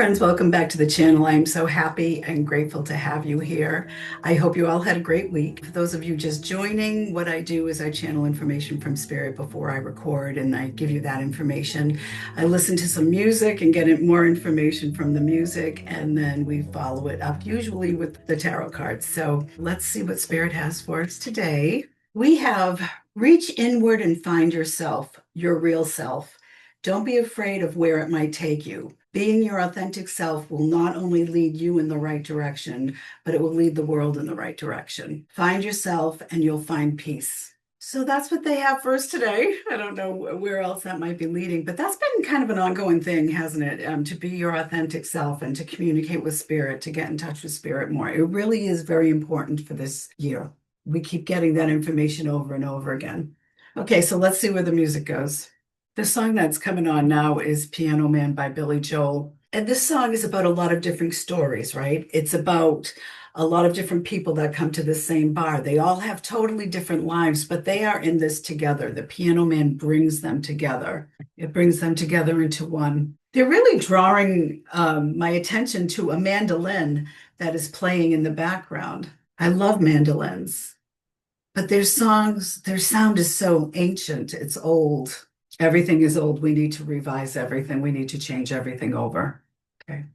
friends, welcome back to the channel. I am so happy and grateful to have you here. I hope you all had a great week. For those of you just joining, what I do is I channel information from spirit before I record and I give you that information. I listen to some music and get more information from the music, and then we follow it up, usually with the tarot cards. So let's see what spirit has for us today. We have reach inward and find yourself, your real self. Don't be afraid of where it might take you. Being your authentic self will not only lead you in the right direction, but it will lead the world in the right direction. Find yourself and you'll find peace. So that's what they have for us today. I don't know where else that might be leading, but that's been kind of an ongoing thing, hasn't it? To be your authentic self and to communicate with spirit, to get in touch with spirit more. It really is very important for this year. We keep getting that information over and over again. Okay, so let's see where the music goes. The song that's coming on now is Piano Man by Billy Joel. And this song is about a lot of different stories, right? It's about a lot of different people that come to the same bar. They all have totally different lives, but they are in this together. The Piano Man brings them together. It brings them together into one. They're really drawing my attention to a mandolin that is playing in the background. I love mandolins, but their sound is so ancient. It's old. Everything is old. We need to revise everything. We need to change everything over. Okay.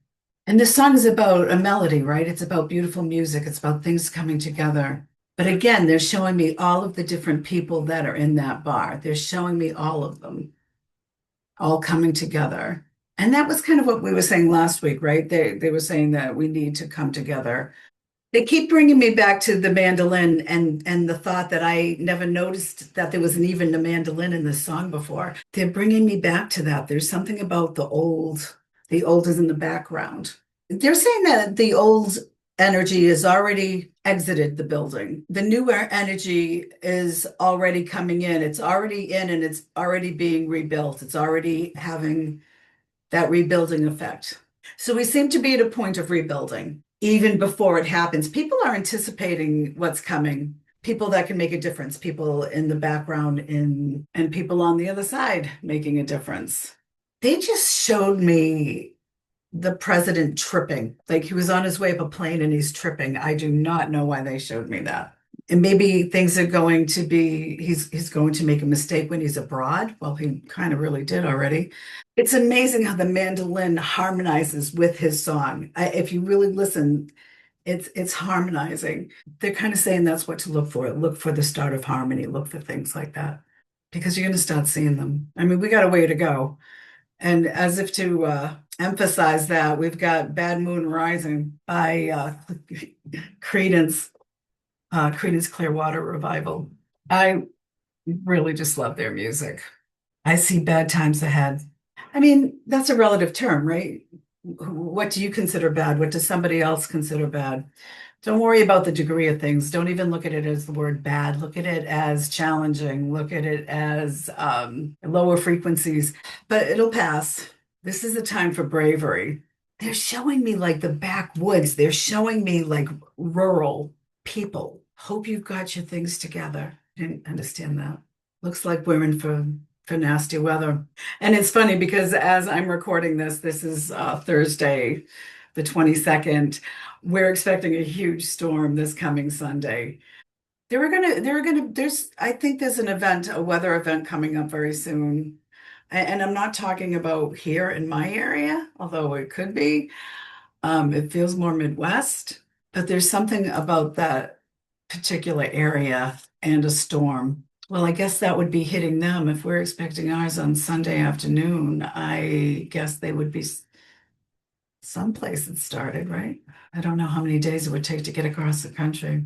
And this song is about a melody, right? It's about beautiful music. It's about things coming together. But again, they're showing me all of the different people that are in that bar. They're showing me all of them, all coming together. And that was kind of what we were saying last week, right? They were saying that we need to come together. They keep bringing me back to the mandolin and the thought that I never noticed that there was even a mandolin in this song before. They're bringing me back to that. There's something about the old is in the background. They're saying that the old energy has already exited the building. The newer energy is already coming in. It's already in and it's already being rebuilt. It's already having that rebuilding effect. So we seem to be at a point of rebuilding. Even before it happens, people are anticipating what's coming. People that can make a difference, people in the background and people on the other side making a difference. They just showed me the president tripping, like he was on his way up a plane and he's tripping. I do not know why they showed me that. And maybe things are going to be, he's going to make a mistake when he's abroad. Well, he kind of really did already. It's amazing how the mandolin harmonizes with his song. If you really listen, it's harmonizing. They're kind of saying that's what to look for. Look for the start of harmony. Look for things like that because you're going to start seeing them. I mean, we got a way to go. And as if to emphasize that, we've got Bad Moon Rising by Credence, Credence Clearwater Revival. I really just love their music. I see bad times ahead. I mean, that's a relative term, right? What do you consider bad? What does somebody else consider bad? Don't worry about the degree of things. Don't even look at it as the word bad. Look at it as challenging. Look at it as lower frequencies, but it'll pass. This is a time for bravery. They're showing me like the backwoods. They're showing me like rural people. Hope you've got your things together. Didn't understand that. Looks like we're in for nasty weather. And it's funny because as I'm recording this, this is Thursday, the 22nd. We're expecting a huge storm this coming Sunday. I think there's an event, a weather event coming up very soon. And I'm not talking about here in my area, although it could be. It feels more Midwest, but there's something about that particular area and a storm. Well, I guess that would be hitting them. If we're expecting ours on Sunday afternoon, I guess they would be someplace it started, right? I don't know how many days it would take to get across the country.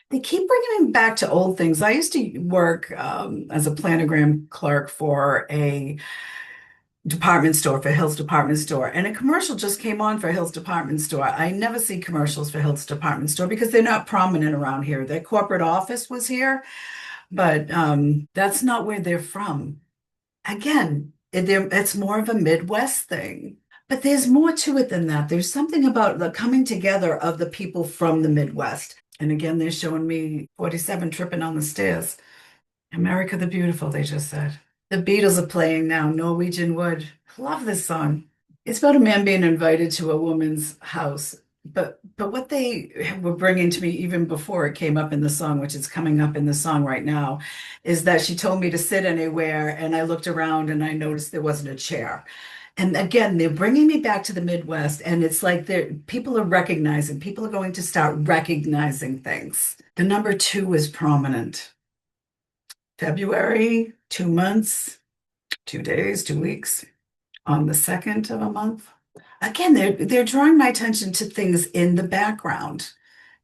They keep bringing me back to old things. I used to work as a planogram clerk for a department store, for Hill's department store, and a commercial just came on for Hill's department store. I never see commercials for Hill's department store because they're not prominent around here. Their corporate office was here, but that's not where they're from. Again, it's more of a Midwest thing. But there's more to it than that. There's something about the coming together of the people from the Midwest. And again, they're showing me 47 tripping on the stairs. America the Beautiful, they just said. The Beatles are playing now, Norwegian Wood. Love this song. It's about a man being invited to a woman's house. But what they were bringing to me even before it came up in the song, which is coming up in the song right now, is that she told me to sit anywhere, and I looked around and I noticed there wasn't a chair. And again, they're bringing me back to the Midwest, and it's like people are recognizing, people are going to start recognizing things. The number two is prominent. February, 2 months, 2 days, 2 weeks, on the second of a month. Again, they're drawing my attention to things in the background,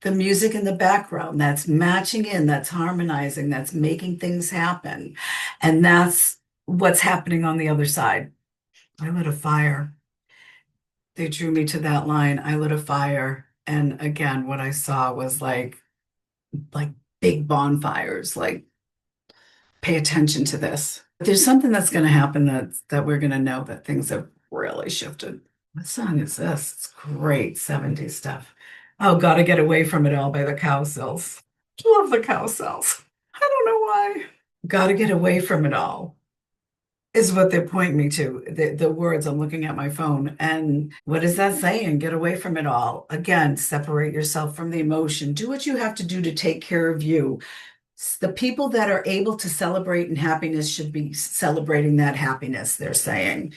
the music in the background that's matching in, that's harmonizing, that's making things happen. And that's what's happening on the other side. I lit a fire. They drew me to that line. I lit a fire. And again, what I saw was like big bonfires, like pay attention to this. There's something that's going to happen that we're going to know that things have really shifted. What song is this? It's great 70s stuff. Oh, Gotta Get Away from It All by the Cowsills. Love the Cowsills. I don't know why. Gotta Get Away from It All is what they're pointing me to. The words, I'm looking at my phone. And what is that saying? Get away from it all. Again, separate yourself from the emotion. Do what you have to do to take care of you. The people that are able to celebrate in happiness should be celebrating that happiness, they're saying.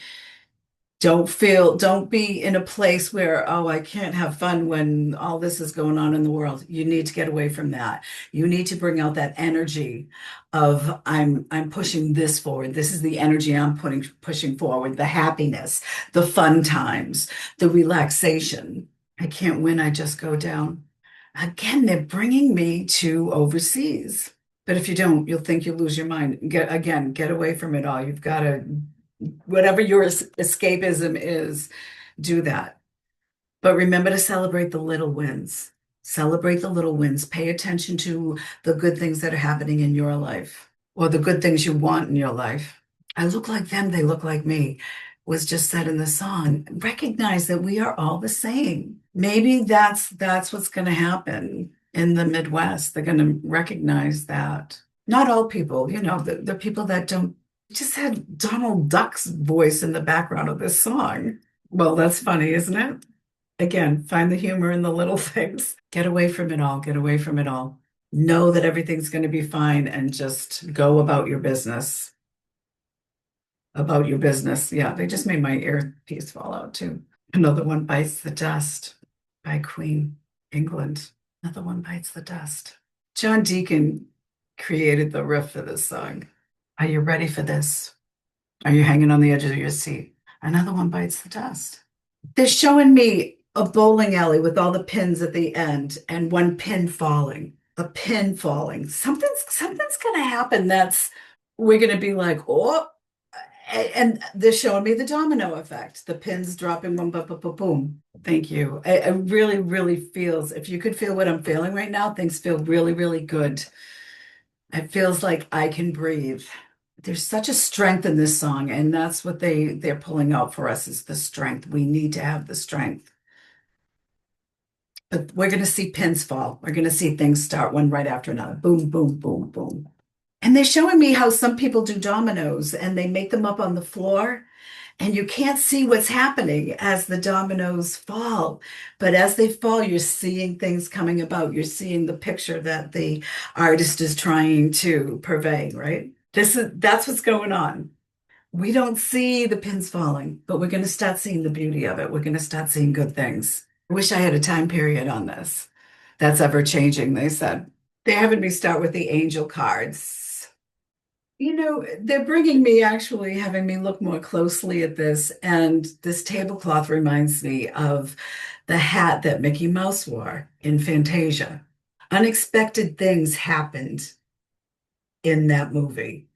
Don't be in a place where, oh, I can't have fun when all this is going on in the world. You need to get away from that. You need to bring out that energy of I'm pushing this forward. This is the energy I'm pushing forward, the happiness, the fun times, the relaxation. I can't win, I just go down. Again, they're bringing me to overseas. But if you don't, you'll think you'll lose your mind. Get away from it all. You've got to, whatever your escapism is, do that. But remember to celebrate the little wins. Celebrate the little wins. Pay attention to the good things that are happening in your life or the good things you want in your life. I look like them, they look like me, was just said in the song. Recognize that we are all the same. Maybe that's what's going to happen in the Midwest. They're going to recognize that. Not all people, the people that don't just had Donald Duck's voice in the background of this song. Well, that's funny, isn't it? Again, find the humor in the little things. Get away from it all. Get away from it all. Know that everything's going to be fine and just go about your business. About your business. Yeah, they just made my earpiece fall out too. Another One Bites the Dust by Queen England. Another One Bites the Dust. John Deacon created the riff for this song. Are you ready for this? Are you hanging on the edge of your seat? Another One Bites the Dust. They're showing me a bowling alley with all the pins at the end and one pin falling, a pin falling. Something's going to happen that's we're going to be like, oh, and they're showing me the domino effect, the pins dropping, boom, boom, boom, boom, boom. Thank you. It really, really feels, if you could feel what I'm feeling right now, things feel really, really good. It feels like I can breathe. There's such a strength in this song, and that's what they're pulling out for us is the strength. We need to have the strength. But we're going to see pins fall. We're going to see things start one right after another. Boom, boom, boom, boom. And they're showing me how some people do dominoes and they make them up on the floor and you can't see what's happening as the dominoes fall. But as they fall, you're seeing things coming about. You're seeing the picture that the artist is trying to purvey, right? That's what's going on. We don't see the pins falling, but we're going to start seeing the beauty of it. We're going to start seeing good things. I wish I had a time period on this. That's ever changing, they said. They're having me start with the angel cards. They're bringing me actually having me look more closely at this. And this tablecloth reminds me of the hat that Mickey Mouse wore in Fantasia. Unexpected things happened in that movie.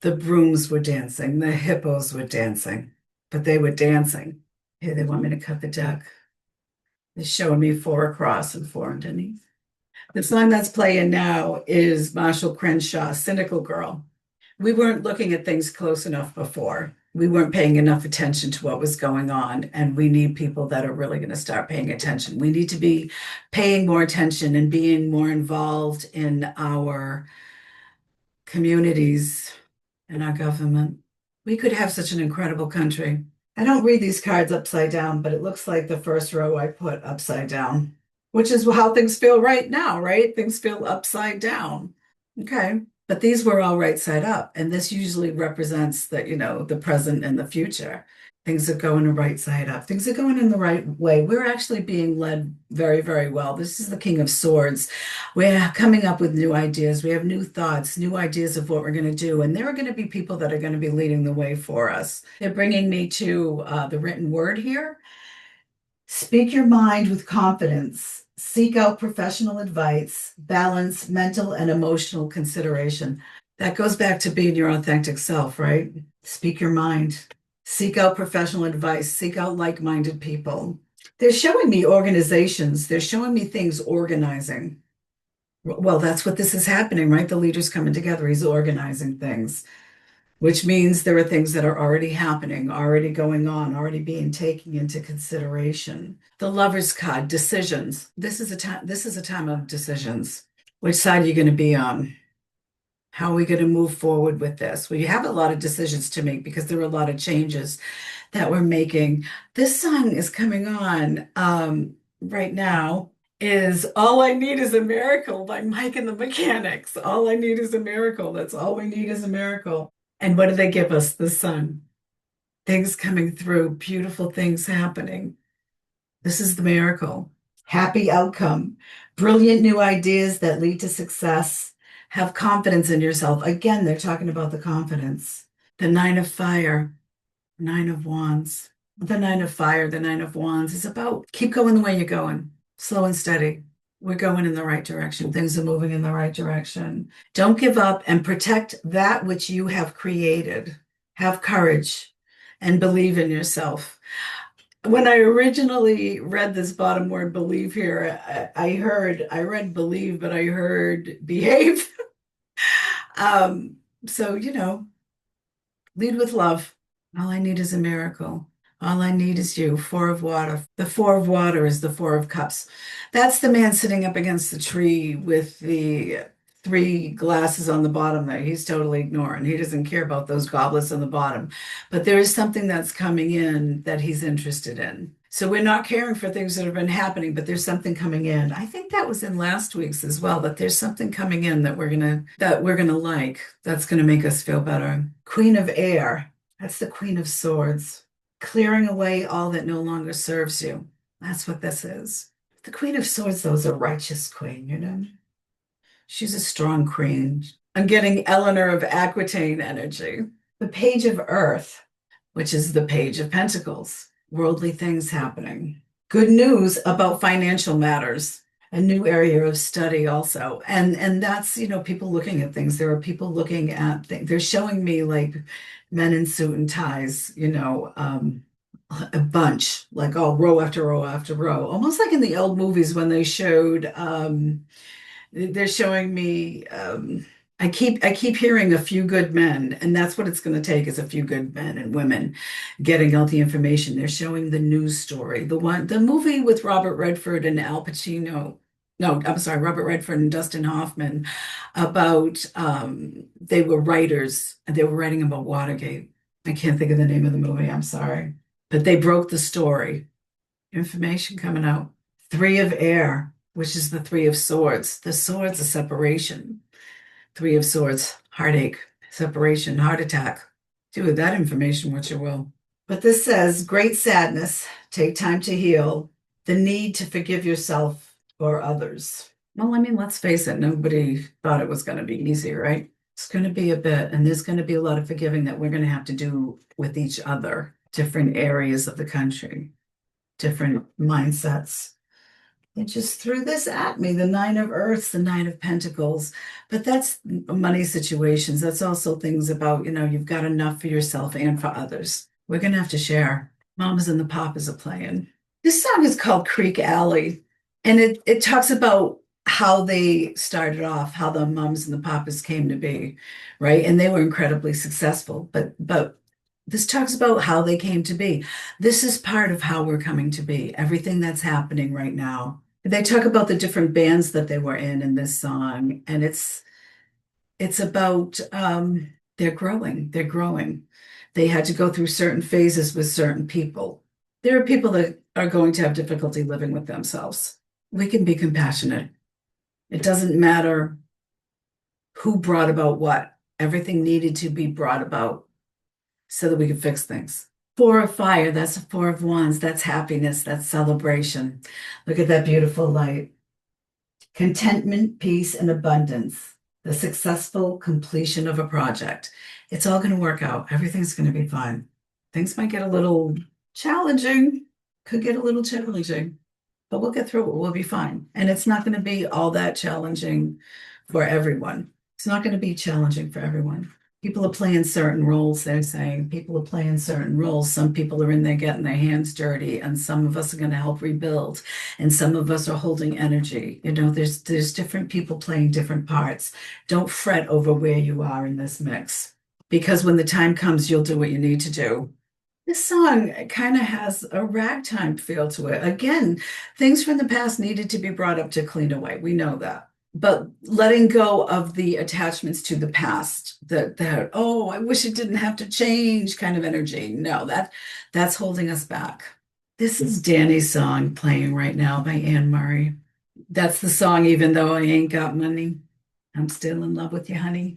The brooms were dancing, the hippos were dancing, but they were dancing. Here, they want me to cut the deck. They're showing me four across and four underneath. The song that's playing now is Marshall Crenshaw's Cynical Girl. We weren't looking at things close enough before. We weren't paying enough attention to what was going on, and we need people that are really going to start paying attention. We need to be paying more attention and being more involved in our communities and our government. We could have such an incredible country. I don't read these cards upside down, but it looks like the first row I put upside down, which is how things feel right now, right? Things feel upside down. Okay. But these were all right side up. And this usually represents that, the present and the future. Things are going the right side up. Things are going in the right way. We're actually being led very, very well. This is the King of Swords. We're coming up with new ideas. We have new thoughts, new ideas of what we're going to do. And there are going to be people that are going to be leading the way for us. They're bringing me to the written word here. Speak your mind with confidence. Seek out professional advice. Balance mental and emotional consideration. That goes back to being your authentic self, right? Speak your mind. Seek out professional advice. Seek out like-minded people. They're showing me organizations. They're showing me things organizing. Well, that's what this is happening, right? The leader's coming together. He's organizing things, which means there are things that are already happening, already going on, already being taken into consideration. The Lover's card, decisions. This is a time of decisions. Which side are you going to be on? How are we going to move forward with this? We have a lot of decisions to make because there are a lot of changes that we're making. This song is coming on right now. Is All I Need is a Miracle by Mike and the Mechanics. All I need is a miracle. That's all we need is a miracle. And what do they give us? The sun. Things coming through, beautiful things happening. This is the miracle. Happy outcome. Brilliant new ideas that lead to success. Have confidence in yourself. Again, they're talking about the confidence. The Nine of Fire, Nine of Wands. The Nine of Fire, the Nine of Wands is about keep going the way you're going, slow and steady. We're going in the right direction. Things are moving in the right direction. Don't give up and protect that which you have created. Have courage and believe in yourself. When I originally read this bottom word believe here, I read believe, but I heard behave. So, lead with love. All I need is a miracle. All I need is you. Four of water. The four of water is the four of cups. That's the man sitting up against the tree with the three glasses on the bottom there. He's totally ignoring. He doesn't care about those goblets on the bottom. But there is something that's coming in that he's interested in. So we're not caring for things that have been happening, but there's something coming in. I think that was in last week's as well, that there's something coming in that we're gonna like, that's gonna make us feel better. Queen of Air. That's the Queen of Swords. Clearing away all that no longer serves you. That's what this is. The Queen of Swords, though, is a righteous queen. She's a strong queen. I'm getting Eleanor of Aquitaine energy. The Page of Earth, which is the Page of Pentacles. Worldly things happening. Good news about financial matters. A new area of study also. And that's, people looking at things. There are people looking at things. They're showing me like men in suit and ties, a bunch, like row after row after row, almost like in the old movies when they showed they're showing me I keep hearing a few good men, and that's what it's going to take is a few good men and women getting out the information. They're showing the news story, the movie with Robert Redford and Al Pacino. No, I'm sorry, Robert Redford and Dustin Hoffman about they were writers and they were writing about Watergate. I can't think of the name of the movie, I'm sorry. But they broke the story. Information coming out. Three of Air, which is the Three of Swords. The swords are separation. Three of Swords, heartache, separation, heart attack. Do with that information what you will. But this says great sadness, take time to heal, the need to forgive yourself or others. Well, I mean, let's face it, nobody thought it was going to be easy, right? It's going to be a bit, and there's going to be a lot of forgiving that we're going to have to do with each other, different areas of the country, different mindsets. It just threw this at me, the Nine of Earths, the Nine of Pentacles. But that's money situations. That's also things about, you've got enough for yourself and for others. We're going to have to share. Mamas and the Papas are playing. This song is called Creek Alley, and it talks about how they started off, how the mums and the papas came to be, right? And they were incredibly successful. But this talks about how they came to be. This is part of how we're coming to be, everything that's happening right now. They talk about the different bands that they were in this song, and it's about they're growing. They had to go through certain phases with certain people. There are people that are going to have difficulty living with themselves. We can be compassionate. It doesn't matter who brought about what. Everything needed to be brought about so that we could fix things. Four of fire, that's a four of wands. That's happiness, that's celebration. Look at that beautiful light. Contentment, peace, and abundance. The successful completion of a project. It's all going to work out. Everything's going to be fine. Things might get a little challenging, could get a little challenging, but we'll get through it. We'll be fine. And it's not going to be all that challenging for everyone. It's not going to be challenging for everyone. People are playing certain roles, they're saying. People are playing certain roles. Some people are in there getting their hands dirty, and some of us are going to help rebuild, and some of us are holding energy. There's different people playing different parts. Don't fret over where you are in this mix, because when the time comes, you'll do what you need to do. This song kind of has a ragtime feel to it. Again, things from the past needed to be brought up to clean away. We know that. But letting go of the attachments to the past, that oh, I wish it didn't have to change kind of energy. No, that's holding us back. This is Danny's song playing right now by Anne Murray. That's the song, even though I ain't got money, I'm still in love with you, honey.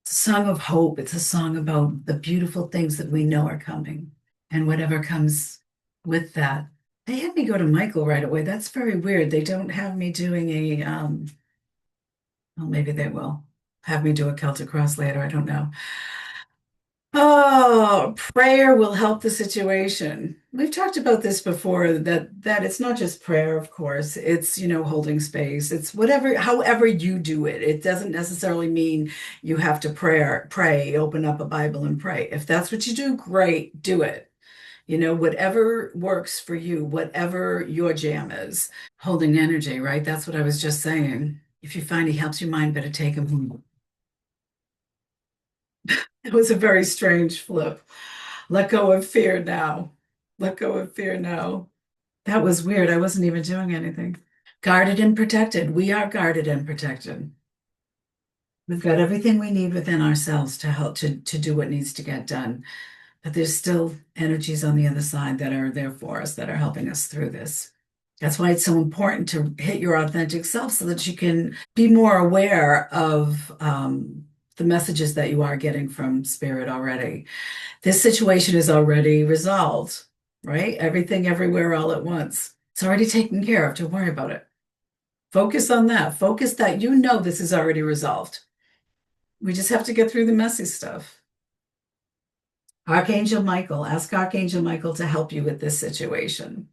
It's a song of hope. It's a song about the beautiful things that we know are coming and whatever comes with that. They had me go to Michael right away. That's very weird. They don't have me doing well, maybe they will have me do a Celtic cross later. I don't know. Oh, prayer will help the situation. We've talked about this before that it's not just prayer, of course. It's, holding space. It's whatever, however you do it. It doesn't necessarily mean you have to pray, open up a Bible and pray. If that's what you do, great, do it. Whatever works for you, whatever your jam is. Holding energy, right? That's what I was just saying. If you find he helps your mind, better take him home. It was a very strange flip. Let go of fear now. Let go of fear now. That was weird. I wasn't even doing anything. Guarded and protected. We are guarded and protected. We've got everything we need within ourselves to help to do what needs to get done. But there's still energies on the other side that are there for us, that are helping us through this. That's why it's so important to hit your authentic self so that you can be more aware of the messages that you are getting from spirit already. This situation is already resolved, right? Everything, everywhere, all at once. It's already taken care of. Don't worry about it. Focus on that. Focus that this is already resolved. We just have to get through the messy stuff. Archangel Michael, ask Archangel Michael to help you with this situation.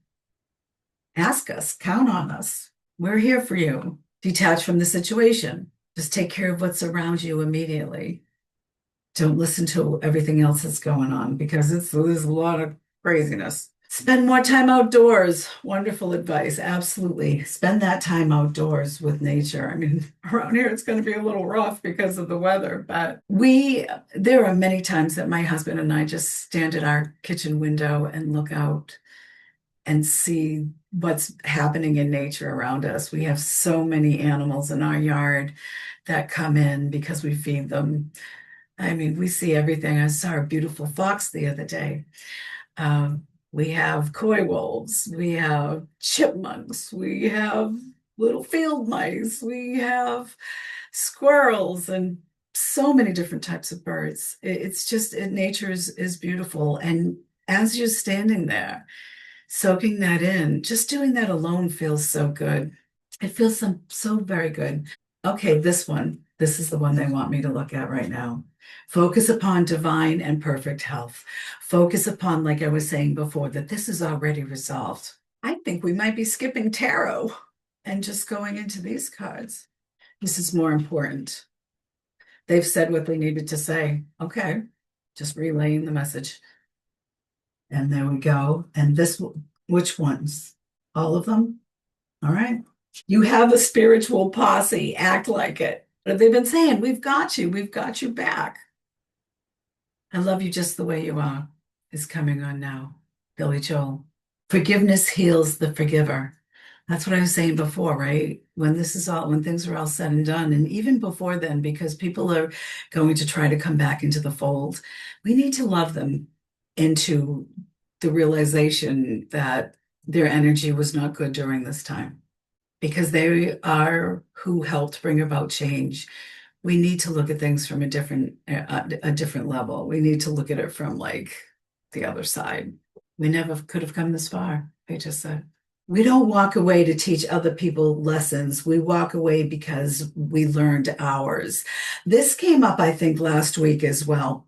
Ask us, count on us. We're here for you. Detach from the situation. Just take care of what's around you immediately. Don't listen to everything else that's going on because there's a lot of craziness. Spend more time outdoors. Wonderful advice. Absolutely. Spend that time outdoors with nature. I mean, around here it's going to be a little rough because of the weather, but there are many times that my husband and I just stand at our kitchen window and look out and see what's happening in nature around us. We have so many animals in our yard that come in because we feed them. I mean, we see everything. I saw a beautiful fox the other day. We have coy wolves, we have chipmunks, we have little field mice, we have squirrels, and so many different types of birds. It's just nature is beautiful. And as you're standing there, soaking that in, just doing that alone feels so good. It feels so very good. Okay, this one. This is the one they want me to look at right now. Focus upon divine and perfect health. Focus upon, like I was saying before, that this is already resolved. I think we might be skipping tarot and just going into these cards. This is more important. They've said what they needed to say. Okay, just relaying the message. And there we go. And which ones? All of them? All right. You have a spiritual posse. Act like it. But they've been saying, we've got you. We've got you back. I love you just the way you are is coming on now. Billy Joel. Forgiveness heals the forgiver. That's what I was saying before, right? When things are all said and done, and even before then, because people are going to try to come back into the fold, we need to love them into the realization that their energy was not good during this time because they are who helped bring about change. We need to look at things from a different level. We need to look at it from like the other side. We never could have come this far. I just said. We don't walk away to teach other people lessons. We walk away because we learned ours. This came up, I think, last week as well.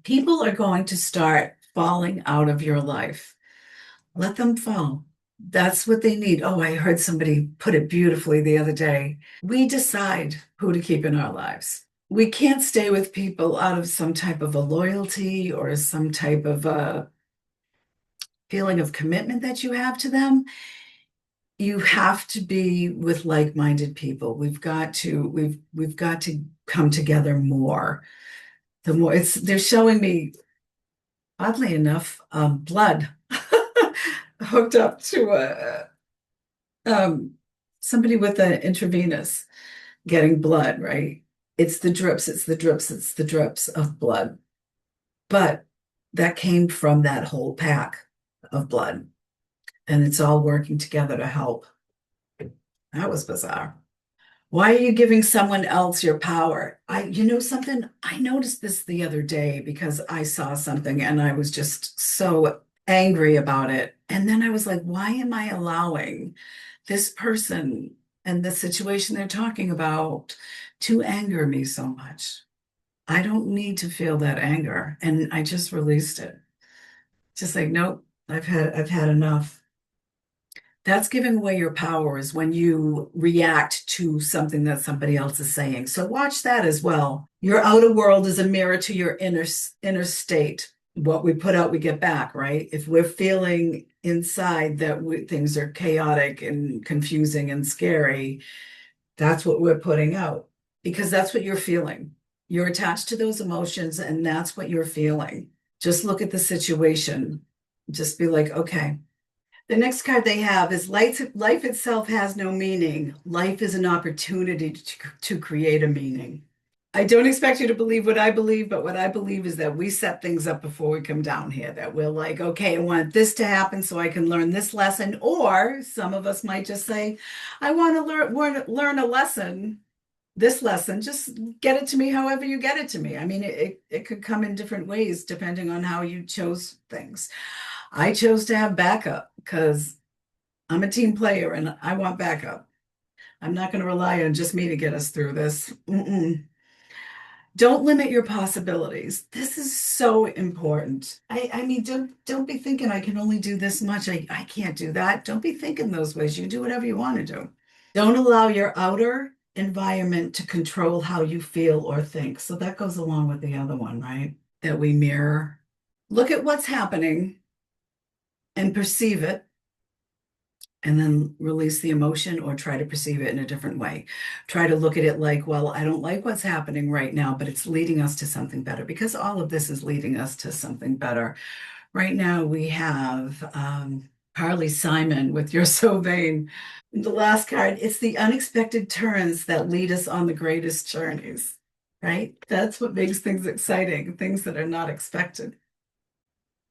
People are going to start falling out of your life. Let them fall. That's what they need. Oh, I heard somebody put it beautifully the other day. We decide who to keep in our lives. We can't stay with people out of some type of a loyalty or some type of a feeling of commitment that you have to them. You have to be with like-minded people. We've got to come together more. The more it's they're showing me, oddly enough, blood hooked up to a somebody with an intravenous getting blood, right? It's the drips of blood. But that came from that whole pack of blood, and it's all working together to help. That was bizarre. Why are you giving someone else your power? You know something? I noticed this the other day because I saw something and I was just so angry about it. And then I was like, why am I allowing this person and the situation they're talking about to anger me so much? I don't need to feel that anger. And I just released it. Just like, nope, I've had enough. That's giving away your power is when you react to something that somebody else is saying. So watch that as well. Your outer world is a mirror to your inner state. What we put out, we get back, right? If we're feeling inside that things are chaotic and confusing and scary, that's what we're putting out because that's what you're feeling. You're attached to those emotions, and that's what you're feeling. Just look at the situation. Just be like, okay, the next card they have is life itself has no meaning. Life is an opportunity to create a meaning. I don't expect you to believe what I believe, but what I believe is that we set things up before we come down here, that we're like, okay, I want this to happen so I can learn this lesson. Or some of us might just say, I want to learn a lesson, this lesson, just get it to me however you get it to me. I mean, it could come in different ways depending on how you chose things. I chose to have backup because I'm a team player and I want backup. I'm not going to rely on just me to get us through this. Mm-mm. Don't limit your possibilities. This is so important. I mean, don't be thinking I can only do this much. I can't do that. Don't be thinking those ways. You do whatever you want to do. Don't allow your outer environment to control how you feel or think. So that goes along with the other one, right? That we mirror. Look at what's happening and perceive it and then release the emotion or try to perceive it in a different way. Try to look at it like, well, I don't like what's happening right now, but it's leading us to something better because all of this is leading us to something better. Right now, we have Carly Simon with You're So Vain. The last card, it's the unexpected turns that lead us on the greatest journeys, right? That's what makes things exciting, things that are not expected.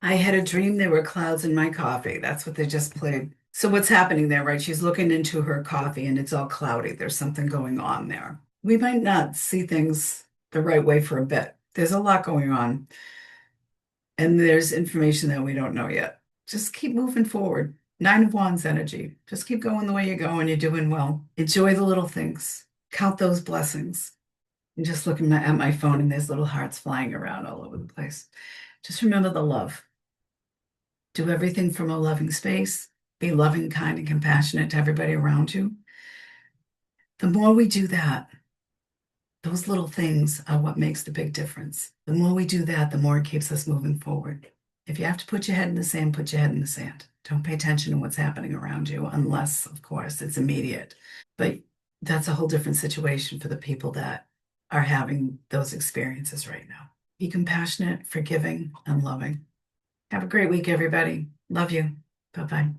I had a dream there were clouds in my coffee. That's what they just played. So what's happening there, right? She's looking into her coffee and it's all cloudy. There's something going on there. We might not see things the right way for a bit. There's a lot going on, and there's information that we don't know yet. Just keep moving forward. Nine of Wands energy. Just keep going the way you're going. You're doing well. Enjoy the little things. Count those blessings. I'm just looking at my phone and there's little hearts flying around all over the place. Just remember the love. Do everything from a loving space. Be loving, kind, and compassionate to everybody around you. The more we do that, those little things are what makes the big difference. The more we do that, the more it keeps us moving forward. If you have to put your head in the sand, put your head in the sand. Don't pay attention to what's happening around you, unless, of course, it's immediate. But that's a whole different situation for the people that are having those experiences right now. Be compassionate, forgiving, and loving. Have a great week, everybody. Love you. Bye bye.